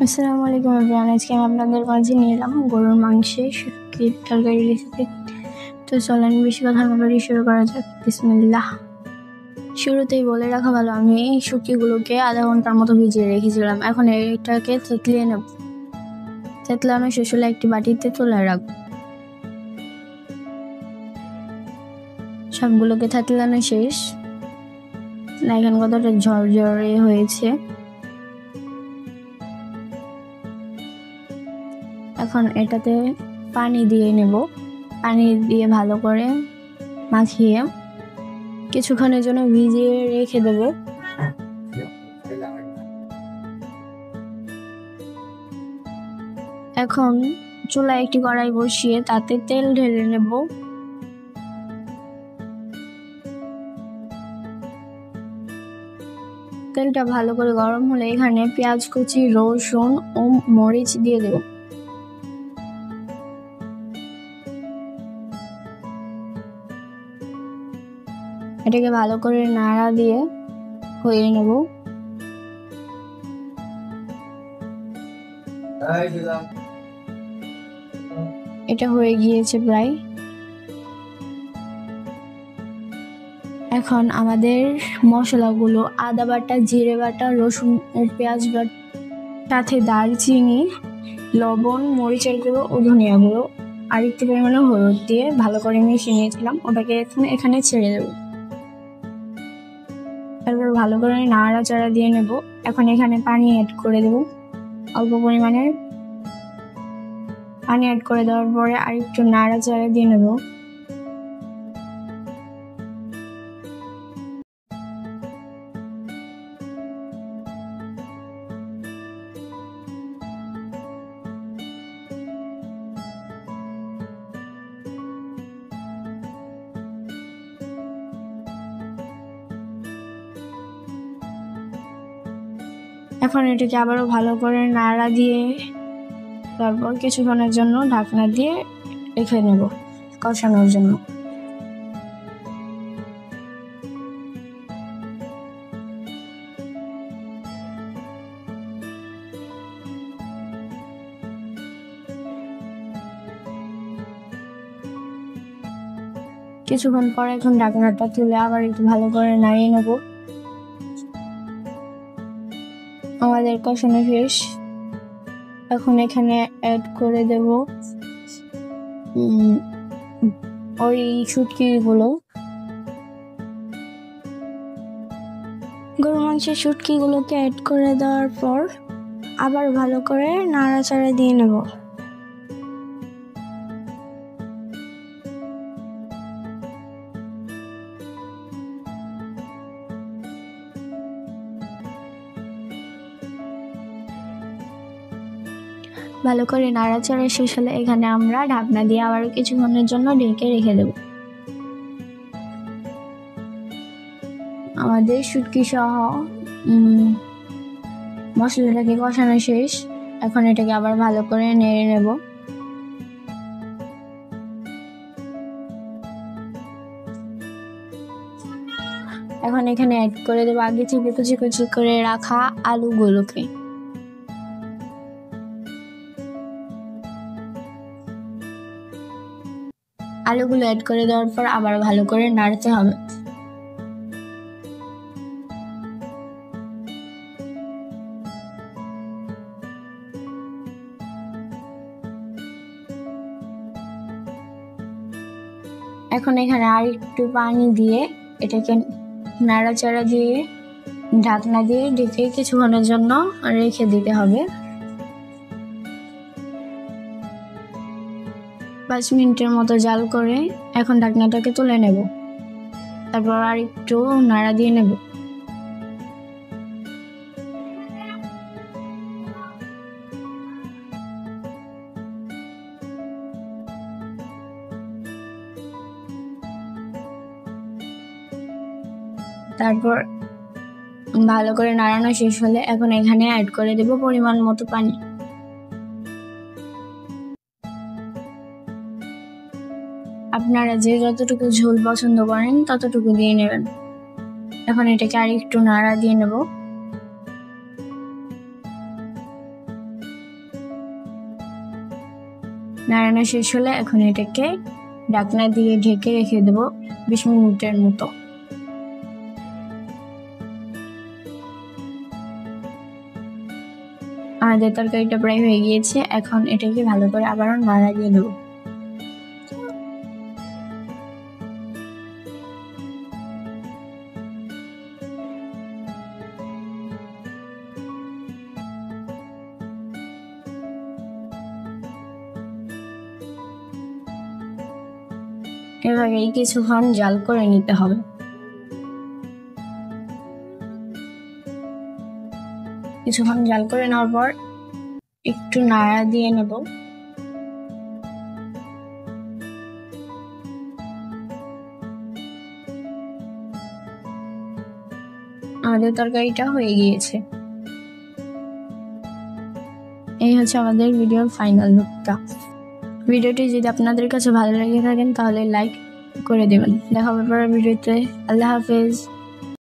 আসসালামু আলাইকুম এভরিওয়ান। আজকে আমি আপনাদের মাঝে নিয়ে এলাম গরুর মাংসের শুটকির তরকারি রেসিপি। তো চলেন বেশি কথা না বলে শুরু করা যাক। বিসমিল্লাহ। শুরুতেই বলে রাখা ভালো, আমি এই শুটকিগুলোকে আধা ঘন্টার মতো ভিজিয়ে রেখেছিলাম। এখন এটাকে থেতলিয়ে নেব। থেতলানো শেষ হলে একটি বাটিতে তুলে রাখব। সবগুলোকে থেতলানো শেষ। এখন কতটা ঝরঝরে হয়েছে। এখন এটাতে পানি দিয়ে নেব। পানি দিয়ে ভালো করে মাখিয়ে কিছুক্ষণের জন্য ভিজিয়ে রেখে দেব। এখন চুলায় একটি কড়াই বসিয়ে তাতে তেল ঢেলে নেব। তেলটা ভালো করে গরম হলে এখানে পেঁয়াজ কুচি, রসুন ও মরিচ দিয়ে দেব। এটাকে ভালো করে নাড়া দিয়ে হয়ে নেব। এটা হয়ে গিয়েছে প্রায়। এখন আমাদের মশলাগুলো আদা বাটা, জিরে বাটা, রসুন ও পেঁয়াজ বাটা, সাথে দারচিনি, লবণ, মরিচের গুঁড়ো ও ধনিয়া গুঁড়ো আর একটু পরিমাণে হলুদ দিয়ে ভালো করে মিশিয়ে নিয়েছিলাম। ওটাকে এখানে ছেড়ে দেব। তারপর ভালো করে নাড়াচাড়া দিয়ে নেব। এখন এখানে পানি অ্যাড করে দেব। অল্প পরিমাণের পানি অ্যাড করে দেওয়ার পরে আর একটু নাড়াচাড়া দিয়ে নেব। এখন এটাকে আবারও ভালো করে নাড়া দিয়ে তারপর কিছুক্ষণের জন্য ঢাকনা দিয়ে রেখে নেব কষানোর জন্য। কিছুক্ষণ পর এখন ঢাকনাটা তুলে আবার একটু ভালো করে নাড়িয়ে নেব। আমাদের কষানো শেষ। এখন এখানে অ্যাড করে দেব ওই শুটকিগুলো। গরু মাংসের শুটকিগুলোকে অ্যাড করে দেওয়ার পর আবার ভালো করে নাড়াচাড়া দিয়ে নেব। ভালো করে নাড়াচাড়া শেষ হলে এখানে আমরা ঢাকনা দিয়ে আবার কিছুক্ষণের জন্য ঢেকে রেখে দেব। আমাদের শুটকি সহ মশলাটাকে কষানো শেষ। এখন এটাকে আবার ভালো করে নেড়ে নেব। এখন এখানে অ্যাড করে দেবো আগে থেকে কুচি কুচি করে রাখা আলুগুলোকে। আলুগুলো অ্যাড করে দেওয়ার পর আবার ভালো করে নাড়তে হবে। এখন এখানে আর একটু পানি দিয়ে এটাকে নাড়াচাড়া দিয়ে ঢাকনা দিয়ে ঢেকে কিছুক্ষণের জন্য রেখে দিতে হবে। 5 মিনিটের মতো জাল করে এখন ঢাকনাটাকে তুলে নেব। তারপর আর একটু নাড়া দিয়ে নেব। তারপর ভালো করে নাড়ানো শেষ হলে এখন এখানে অ্যাড করে দেব পরিমাণ মতো পানি। আপনারা যে যতটুকু ঝোল পছন্দ করেন ততটুকু দিয়ে নেবেন। এখন এটাকে আর একটু নাড়া দিয়ে নেব। নাড়ানো শেষ হলে এখন এটাকে ঢাকনা দিয়ে ঢেকে রেখে দেবো 20 মিনিটের মতো। আমাদের তরকারিটা প্রায় হয়ে গিয়েছে, এখন এটাকে ভালো করে আবারও নাড়া দিয়ে দেবো। এভাবেই কিছুক্ষণ জাল করে নিতে হবে। কিছুক্ষণ জাল করে নেওয়ার পর একটু নাড়া দিয়ে নেব। আমাদের তরকারিটা হয়ে গিয়েছে। এই হচ্ছে আমাদের ভিডিওর ফাইনাল লুকটা। ভিডিওটি যদি আপনাদের কাছে ভালো লেগে থাকেন তাহলে লাইক করে দেবেন। দেখা হবে পরের ভিডিওতে। আল্লাহ হাফেজ।